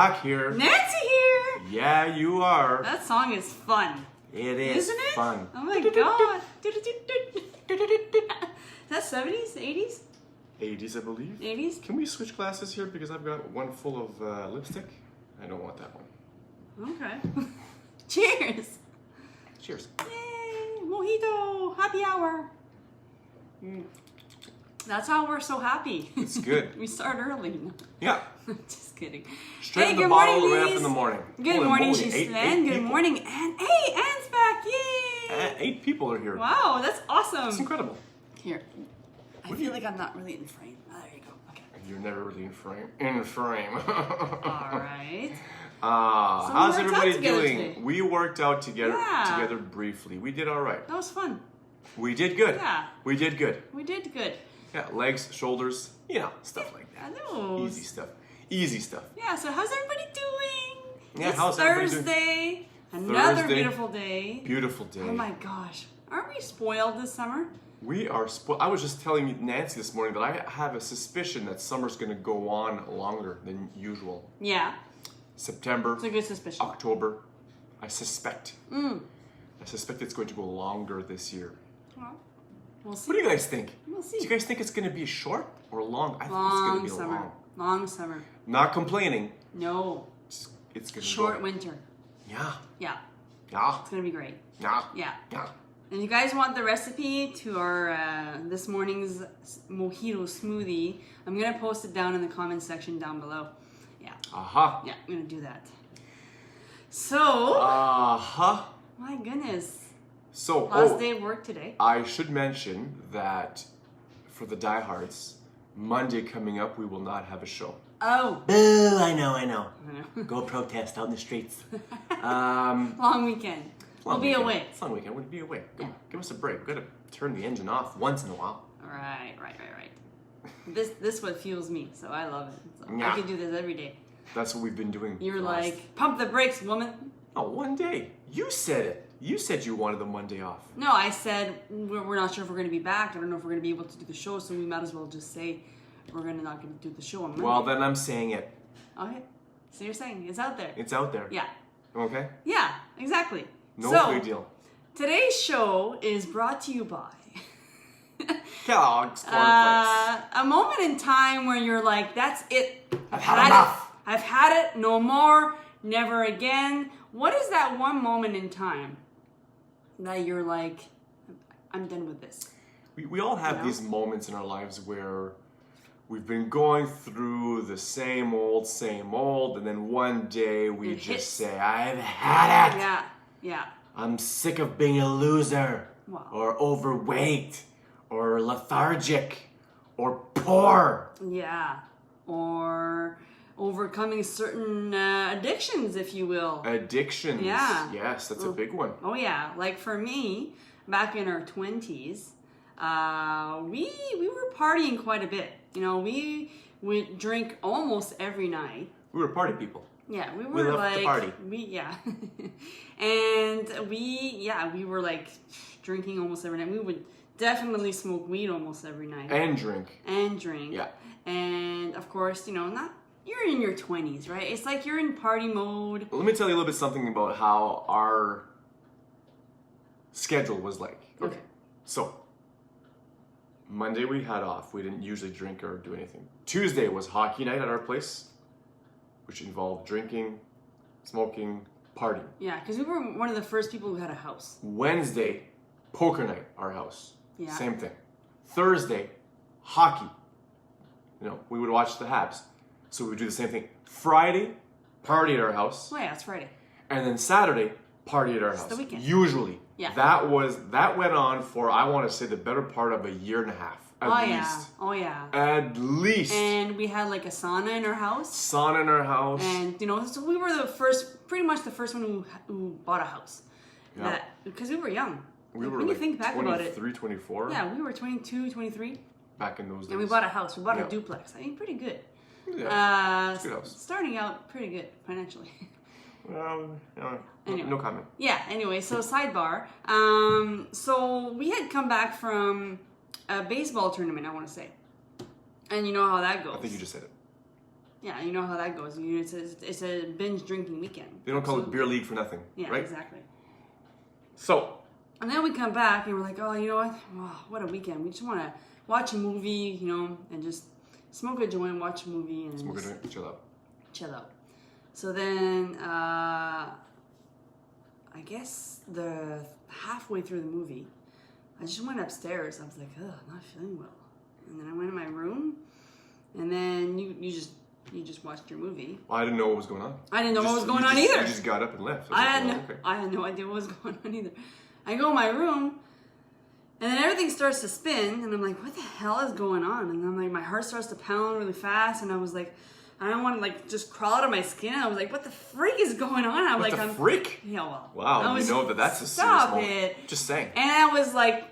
Zach here. Nancy here. Yeah, you are. That song is fun. It is Isn't it? fun. Oh my god. Is that 70s? 80s? 80s, I believe. 80s? Can we switch glasses here? Because I've got one full of lipstick. I don't want that one. Okay. Cheers. Cheers. Yay. Mojito. Happy hour. That's how we're so happy. It's good. We start early. Yeah. Just kidding. Straight Hey, in the good bottle morning, right up ladies. in the morning. Good Holy morning, moly, she's eight Sven. Good people. morning, Anne. Hey, Anne's back. Yay. 8 people are here. Wow, that's awesome. It's incredible. Here. I feel like I'm not really in frame. Oh, there you go. Okay. You're never really in frame. In frame. All right. So we how's worked out everybody together doing? today. We worked out together Yeah. together briefly. We did all right. That was fun. We did good. Yeah. We did good. We did good. Yeah, legs, shoulders, stuff like that. I know. Easy stuff. Easy stuff. Yeah, so how's everybody doing? Yeah, It's how's everybody doing? Thursday. Another Thursday. beautiful day. Beautiful day. Oh my gosh. Aren't we spoiled this summer? We are I was just telling Nancy this morning that I have a suspicion that summer's going to go on longer than usual. Yeah. September, It's a good suspicion. October. I suspect it's going to go longer this year. Well, we'll see. What do you guys think? We'll see. Do you guys think it's going to be short or long? I think it's going Long to be summer. long. Long summer. Not complaining. No. It's going to Short go. winter. Yeah. Yeah. Yeah. It's gonna be great. Yeah. Yeah. Yeah. And you guys want the recipe to our this morning's mojito smoothie? I'm gonna post it down in the comments section down below. Yeah. Aha. Yeah, I'm gonna do that. So, Aha. my goodness. So, Last day of work today. I should mention that for the diehards, Monday coming up, we will not have a show. Oh. Boo, I know. Go protest out in the streets. Long weekend. We'll be away. It's a long weekend. We'll be away. Come on, give us a break. We've got to turn the engine off once in a while. Right. This what fuels me, so I love it. So Yeah. I could do this every day. That's what we've been doing. You're the last- like, pump the brakes, woman. Oh, one day. You said it. You said you wanted the Monday off. No, I said we're not sure if we're going to be back. I don't know if we're going to be able to do the show, so we might as well just say we're not going to do the show on Monday. Well, then I'm saying it. Okay. So you're saying it's out there. It's out there. Yeah. Okay? Yeah, exactly. No so, big deal. Today's show is brought to you by Kellogg's Cornflakes. a moment in time where you're like, that's it. I've had enough. I've had it. No more. Never again. What is that one moment in time that you're like, I'm done with this? We all have You know? these moments in our lives where we've been going through the same old, and then one day we It just hits. say, I've had it. Yeah. I'm sick of being a loser, Wow. or overweight, or lethargic, or poor. Yeah. Or overcoming certain addictions, if you will. Addictions. Yeah. Yes, that's a big one. Oh yeah, like for me, back in our 20s, we were partying quite a bit. You know, we would drink almost every night. We were party people. Yeah, we We were loved to like party. and we were like drinking almost every night. We would definitely smoke weed almost every night And drink. and drink. Yeah. And of course, you're in your 20s, right? It's like you're in party mode. Let me tell you a little bit something about how our schedule was like. Okay. So, Monday we had off. We didn't usually drink or do anything. Tuesday was hockey night at our place, which involved drinking, smoking, partying. Yeah, because we were one of the first people who had a house. Wednesday, poker night, our house. Yeah. Same thing. Thursday, hockey. We would watch the Habs. So we would do the same thing. Friday, party at our house. Oh yeah, it's Friday. And then Saturday, party at our It's house. the weekend. Usually. Yeah. That went on for, I want to say, the better part of a year and a half. At least. Oh yeah. At least. And we had like a sauna in our house. Sauna in our house. And so we were pretty much the first one who bought a house. Yeah. Because we were young. we Like, were when like you think back about it. 23, 24. Yeah, we were 22, 23. Back in those days. And we bought a house. We bought Yeah. a duplex. I mean, pretty good. Yeah. It's a good house. Starting out pretty good financially. Anyway. No comment. Yeah, anyway, so sidebar. So we had come back from a baseball tournament, I want to say. And you know how that goes. I think you just said it. Yeah, you know how that goes. It's a binge drinking weekend. They don't call it Absolutely. beer league for nothing, Yeah, right? exactly. So, And then we come back and we're like, oh, you know what? Oh, what a weekend. We just want to watch a movie, you know, and just smoke a joint, watch a movie, and smoke a just drink, chill out. chill out. So then, I guess the halfway through the movie, I just went upstairs. I was like, ugh, I'm not feeling well. And then I went in my room, and then you just watched your movie. Well, I didn't know what was going on. I didn't know what was going on You either. just got up and left. I was had like, no, oh, okay. I had no idea what was going on either. I go in my room, and then everything starts to spin, and I'm like, what the hell is going on? And I'm like, my heart starts to pound really fast, and I was like, I don't want to like just crawl out of my skin. I was like, what the freak is going on? I'm What like, the freak? Yeah, well. Wow, I was- you know that's a serious stop moment. it. Just saying. And I was like,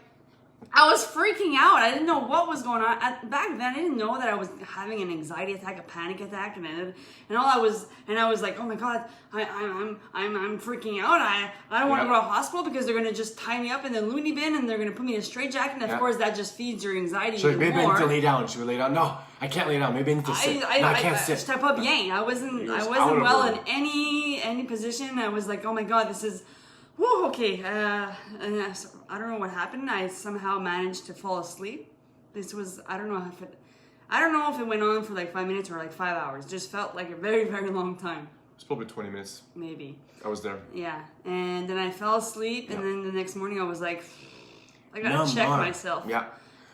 I was freaking out. I didn't know what was going on. Back then, I didn't know that I was having an anxiety attack, a panic attack, and I was like, oh my god, I'm freaking out. I don't want to Yeah. go to a hospital because they're gonna just tie me up in the loony bin and they're gonna put me in a straitjacket. And of Yeah. course, that just feeds your anxiety She's like, even maybe I more. need to lay down. She would lay down. No, I can't lay down. Maybe I need to sit. No, I can't sit. Step up, yang. I wasn't was out well of in her. any position. I was like, oh my god, this is, whoa, okay. And I don't know what happened. I somehow managed to fall asleep. This was, I don't know if it went on for like 5 minutes or like 5 hours. Just felt like a very, very long time, It's probably 20 minutes. maybe. I was there. Yeah. And then I fell asleep, and Yeah. then the next morning I was like, I gotta No check more. myself. Yeah.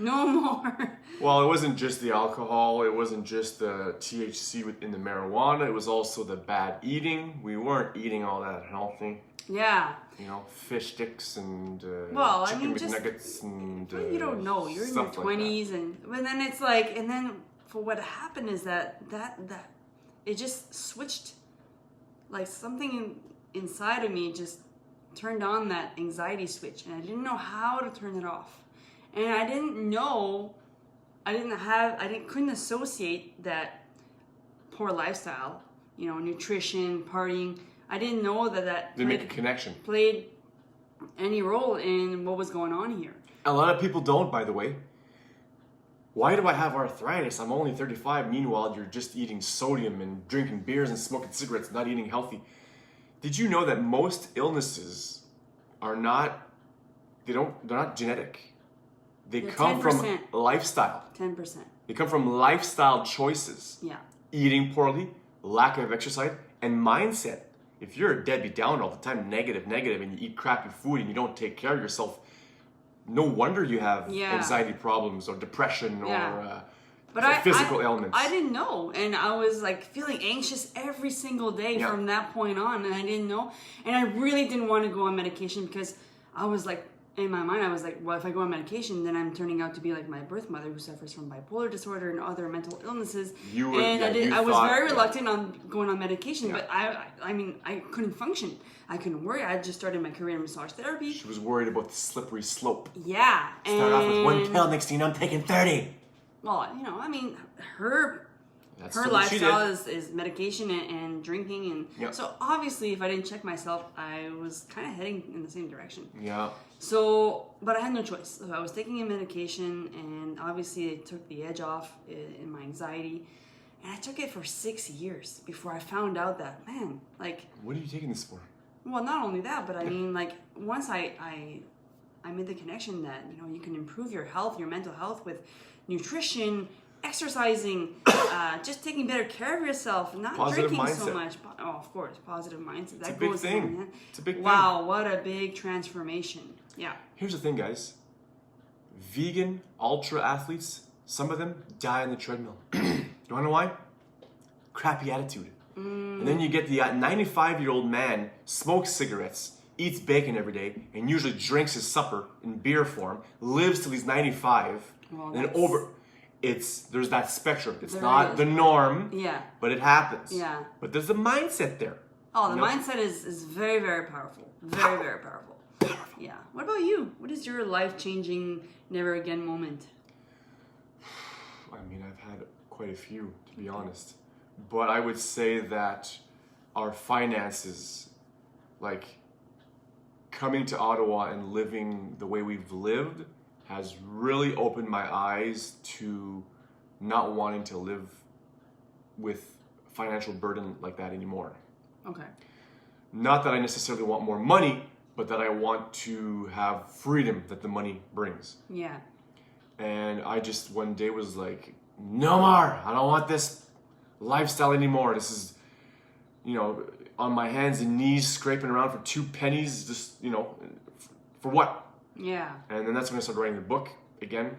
No more. Well, it wasn't just the alcohol. It wasn't just the THC within the marijuana. It was also the bad eating. We weren't eating all that healthy. Yeah. You know, fish sticks and Well, I chicken mean, just- McNuggets and Well, you don't know. You're in your stuff like that. 20s, but then it's like, and then for what happened is that it just switched, like something inside of me just turned on that anxiety switch, and I didn't know how to turn it off, and I couldn't associate that poor lifestyle, you know, nutrition, partying. I didn't know that They make a connection. played any role in what was going on here. A lot of people don't, by the way. Why do I have arthritis? I'm only 35. Meanwhile, you're just eating sodium and drinking beers and smoking cigarettes, not eating healthy. Did you know that most illnesses are not, they're not genetic. They They're come from 10%. lifestyle. 10%. They come from lifestyle choices. Yeah. Eating poorly, lack of exercise, and mindset. If you're a Debbie Downer all the time, negative, and you eat crappy food and you don't take care of yourself, no wonder you have Yeah. anxiety problems or depression Yeah. or physical ailments. I didn't know, and I was like feeling anxious every single day Yeah. from that point on, and I didn't know, and I really didn't want to go on medication because I was like, in my mind, I was like, well, if I go on medication, then I'm turning out to be like my birth mother who suffers from bipolar disorder and other mental illnesses. You were- and yeah, I you was thought- very yeah. reluctant on going on medication, Yeah. but I mean, I couldn't function. I couldn't work. I had just started my career in massage therapy. She was worried about the slippery slope. Yeah, Start off with one and- pill. Next thing you know, I'm taking 30. Well, you know, I mean, her That's her what she lifestyle did. is medication and drinking, and Yeah. so obviously if I didn't check myself, I was kind of heading in the same direction. Yeah. So, but I had no choice. So I was taking a medication, and obviously it took the edge off in my anxiety, and I took it for 6 years before I found out that, man, like, What are you taking this for? well, not only that, but I mean, like, once I made the connection that, you know, you can improve your health, your mental health with nutrition, exercising, just taking better care of yourself, not Positive drinking so mindset. much. Oh, of course, positive mindset. That a big goes thing. hand in hand. It's a big thing. Wow, what a big transformation. Yeah. Here's the thing, guys. Vegan ultra athletes, some of them die on the treadmill. You wanna know why? Crappy attitude. And then you get the 95-year-old man, smokes cigarettes, eats bacon every day, and usually drinks his supper in beer form, lives till he's 95, Well, and then that's- there's that spectrum. It's There not is. the norm, Yeah. but it happens. Yeah. But there's a mindset there. Oh, the You know? mindset is very, very powerful. Very, very powerful. Yeah. What about you? What is your life-changing, never again moment? I mean, I've had quite a few, to be honest. But I would say that our finances, like coming to Ottawa and living the way we've lived, has really opened my eyes to not wanting to live with financial burden like that anymore. Okay. Not that I necessarily want more money, but that I want to have freedom that the money brings. Yeah. And I just one day was like, no more. I don't want this lifestyle anymore. This is, on my hands and knees scraping around for 2 pennies, just, for what? Yeah. And then that's when I started writing the book again.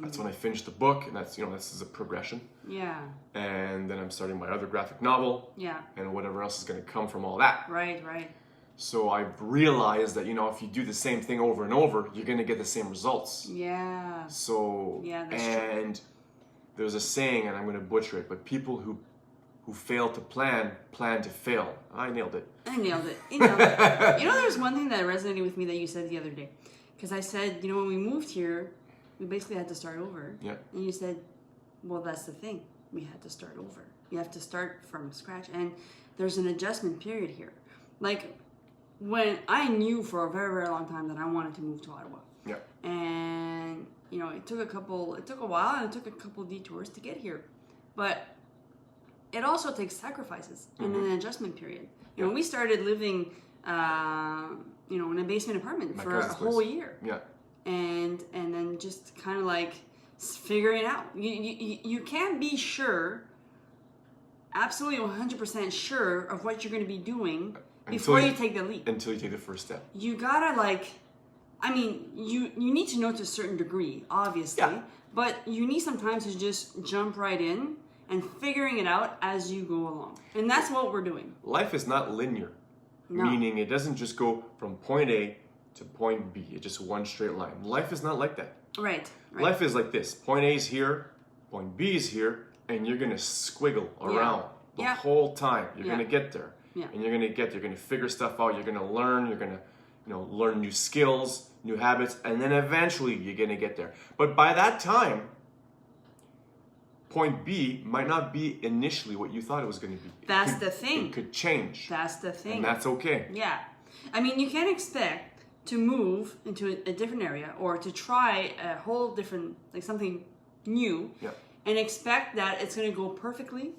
That's when I finished the book, and that's, this is a progression. Yeah. And then I'm starting my other graphic novel. Yeah. And whatever else is going to come from all that. Right, right. So I've realized that, if you do the same thing over and over, you're going to get the same results. Yeah. So, Yeah, that's true. and there's a saying, and I'm going to butcher it, but people who fail to plan to fail. I nailed it. I nailed it. You know, there's one thing that resonated with me that you said the other day. Because I said, when we moved here, we basically had to start over. Yeah. And you said, well, that's the thing. We had to start over. You have to start from scratch. And there's an adjustment period here. Like, when I knew for a very, very long time that I wanted to move to Ottawa. Yeah. And, it took a while and it took a couple detours to get here. But it also takes sacrifices and an adjustment period. We started living, in a basement apartment My for a cousin's whole place. year. Yeah. And then just kind of like figuring it out. You can't be sure, absolutely 100% sure of what you're going to be doing before you take the leap. Until you take the first step. You gotta you need to know to a certain degree, obviously. Yeah. But you need sometimes to just jump right in and figuring it out as you go along. And that's what we're doing. Life is not linear. No. Meaning it doesn't just go from point A to point B. It's just one straight line. Life is not like that. Right. Life is like this. Point A is here, point B is here, and you're going to squiggle around the whole time. You're going to get there. Yeah. And you're going to figure stuff out. You're going to learn. You're going to, learn new skills, new habits, and then eventually you're going to get there. But by that time, point B might not be initially what you thought it was going to be. That's the thing. It could change. That's the thing. And that's okay. Yeah. You can't expect to move into a different area or to try a whole different, something new, and expect that it's going to go perfectly.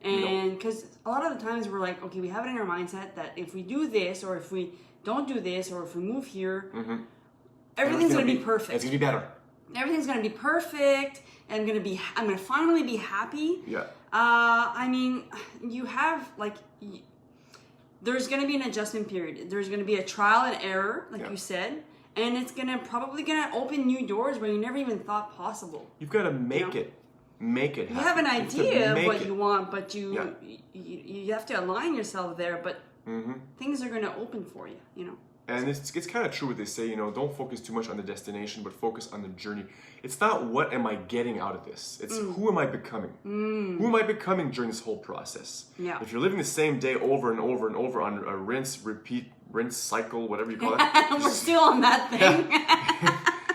And because a lot of the times we're like, okay, we have it in our mindset that if we do this, or if we don't do this, or if we move here, everything's going to be perfect. It's going to be better. Everything's going to be perfect. I'm going to finally be happy. Yeah. You have there's going to be an adjustment period. There's going to be a trial and error, you said, and it's probably going to open new doors where you never even thought possible. You've got to make it happen. You have an idea of what you want, but you have to align yourself there. But things are going to open for you. And it's kind of true what they say, don't focus too much on the destination, but focus on the journey. It's not what am I getting out of this. It's who am I becoming? Who am I becoming during this whole process? Yeah. If you're living the same day over and over and over on a rinse cycle, whatever you call it. We're still on that thing.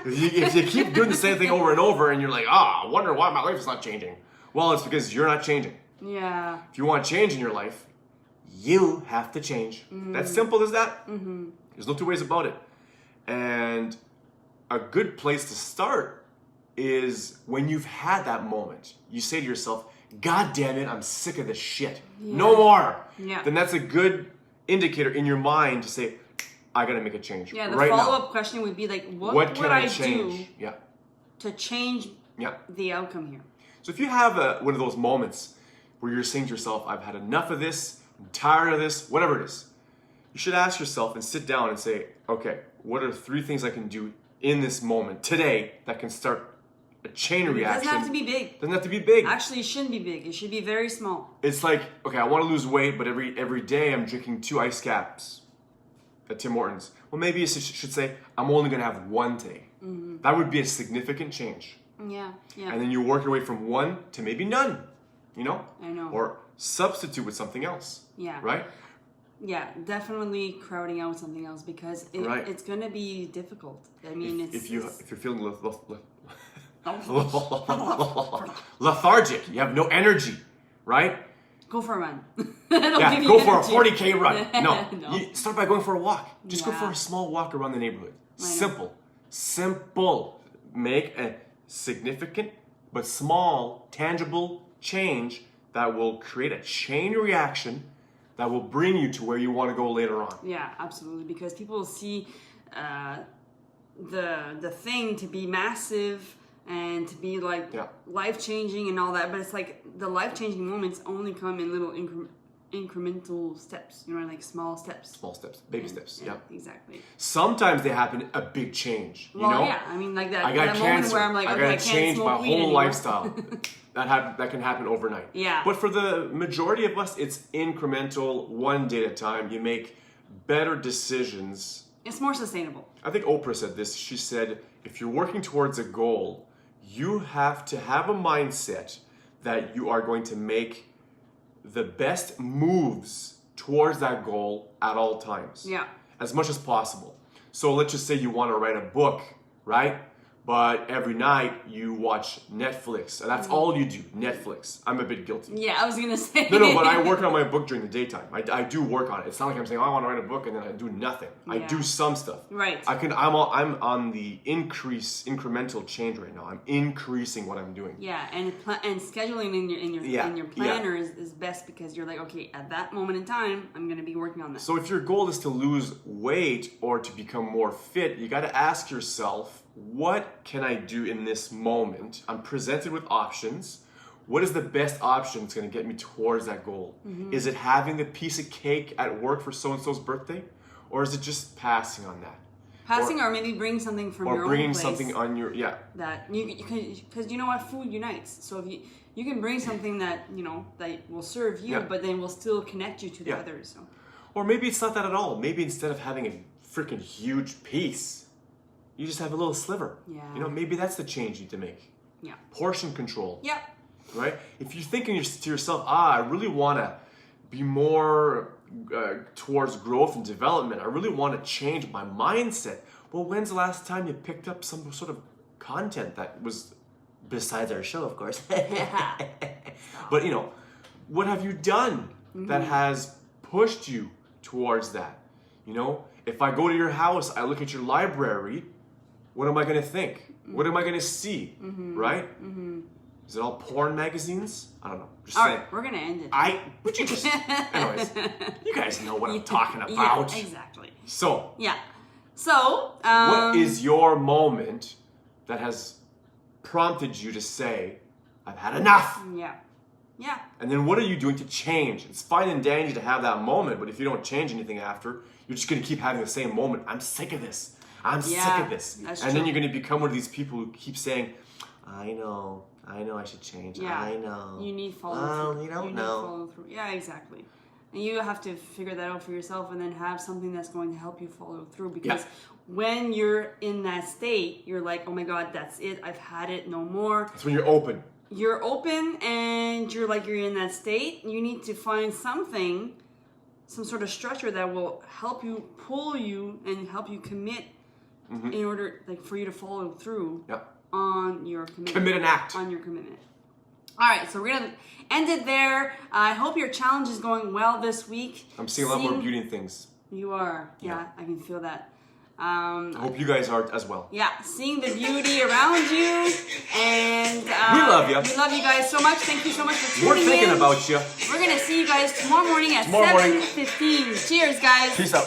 If you keep doing the same thing over and over and you're like, I wonder why my life is not changing. Well, it's because you're not changing. Yeah. If you want change in your life, you have to change. That's simple as that. There's no two ways about it. And a good place to start is when you've had that moment. You say to yourself, God damn it, I'm sick of this shit. No more. Yeah. Then that's a good indicator in your mind to say, I gotta make a change. Yeah, the right follow-up question would be what can would I change? do to change the outcome here? So if you have one of those moments where you're saying to yourself, I've had enough of this, I'm tired of this, whatever it is, you should ask yourself and sit down and say, okay, what are 3 things I can do in this moment, today, that can start a chain reaction? It doesn't have to be big. Doesn't have to be big. Actually, it shouldn't be big. It should be very small. It's like, okay, I want to lose weight, but every day I'm drinking 2 ice caps at Tim Hortons. Well, maybe you should say, I'm only going to have 1 today. That would be a significant change. Yeah. And then you work your way from 1 to maybe none, I know. Or substitute with something else. Yeah. Right? Yeah, definitely crowding out something else because it's going to be difficult. If you're feeling lethargic, you have no energy, right? Go for a run. Go for a 40K run. No, No. You start by going for a walk. Just go Yeah. for a small walk around the neighborhood. know. Simple. Make a significant but small, tangible change that will create a chain reaction that will bring you to where you want to go later on. Yeah, absolutely. Because people see the thing to be massive and to be like life changing and all that, but it's like the life changing moments only come in little incremental steps. You know, like small steps. Small steps, baby steps. Yeah, exactly. Sometimes they happen a big change. You know? Yeah. I mean, like that. I got that cancer. Moment where I'm like, okay, I gotta can't change smoke my weed whole anymore. lifestyle. That can happen overnight. Yeah. But for the majority of us, it's incremental, one day at a time. You make better decisions. It's more sustainable. I think Oprah said this. She said, if you're working towards a goal, you have to have a mindset that you are going to make the best moves towards that goal at all times. Yeah. As much as possible. So let's just say you want to write a book, right? But every night you watch Netflix. And that's all you do, Netflix. I'm a bit guilty. Yeah, I was going to say. No, but I work on my book during the daytime. I do work on it. It's not like I'm saying, oh, I want to write a book and then I do nothing. I Yeah. do some stuff. Right. I'm on the incremental change right now. I'm increasing what I'm doing. Yeah, and scheduling in your planner is best because you're like, okay, at that moment in time, I'm going to be working on this. So if your goal is to lose weight or to become more fit, you got to ask yourself, what can I do in this moment? I'm presented with options. What is the best option that's going to get me towards that goal? Mm-hmm. Is it having the piece of cake at work for so-and-so's birthday? Or is it just passing on that? Passing or maybe bring something from your own place. Or bringing something on your, That you because you know what, food unites. So if you can bring something that, you know, that will serve you, but then will still connect you to the others. So. Or maybe it's not that at all. Maybe instead of having a freaking huge piece, you just have a little sliver. Yeah. You know, maybe that's the change you need to make. Yeah. Portion control. Yeah. Right? If you're thinking to yourself, I really want to be more towards growth and development. I really want to change my mindset. Well, when's the last time you picked up some sort of content that was Besides our show, of course. But, you know, what have you done that has pushed you towards that? You know, if I go to your house, I look at your library, what am I going to think? What am I going to see? Right? Is it all porn magazines? I don't know. Just All saying. right, we're going to end it. Would you just, anyways, you guys know what I'm talking about. Yeah, exactly. So, Yeah. So, what is your moment that has prompted you to say, I've had enough? Yeah. Yeah. And then what are you doing to change? It's fine and dandy to have that moment, but if you don't change anything after, you're just going to keep having the same moment. I'm sick of this. I'm sick of this. That's and true. then you're going to become one of these people who keep saying, I know I should change. Yeah. I know. You need follow through. You don't need know. follow through. Yeah, exactly. And you have to figure that out for yourself and then have something that's going to help you follow through. Because when you're in that state, you're like, oh my God, that's it. I've had it, no more. That's when you're open. You're open and you're in that state. You need to find something, some sort of structure that will help you, pull you, and help you commit in order, for you to follow through on your commitment. Commit and act. On your commitment. All right, so we're going to end it there. I hope your challenge is going well this week. I'm seeing a lot more beauty in things. You are. Yeah, I can feel that. I hope you guys are as well. Yeah, seeing the beauty around you. And we love you. We love you guys so much. Thank you so much for tuning in. We're thinking about you. We're going to see you guys tomorrow morning at 7:15. Cheers, guys. Peace out.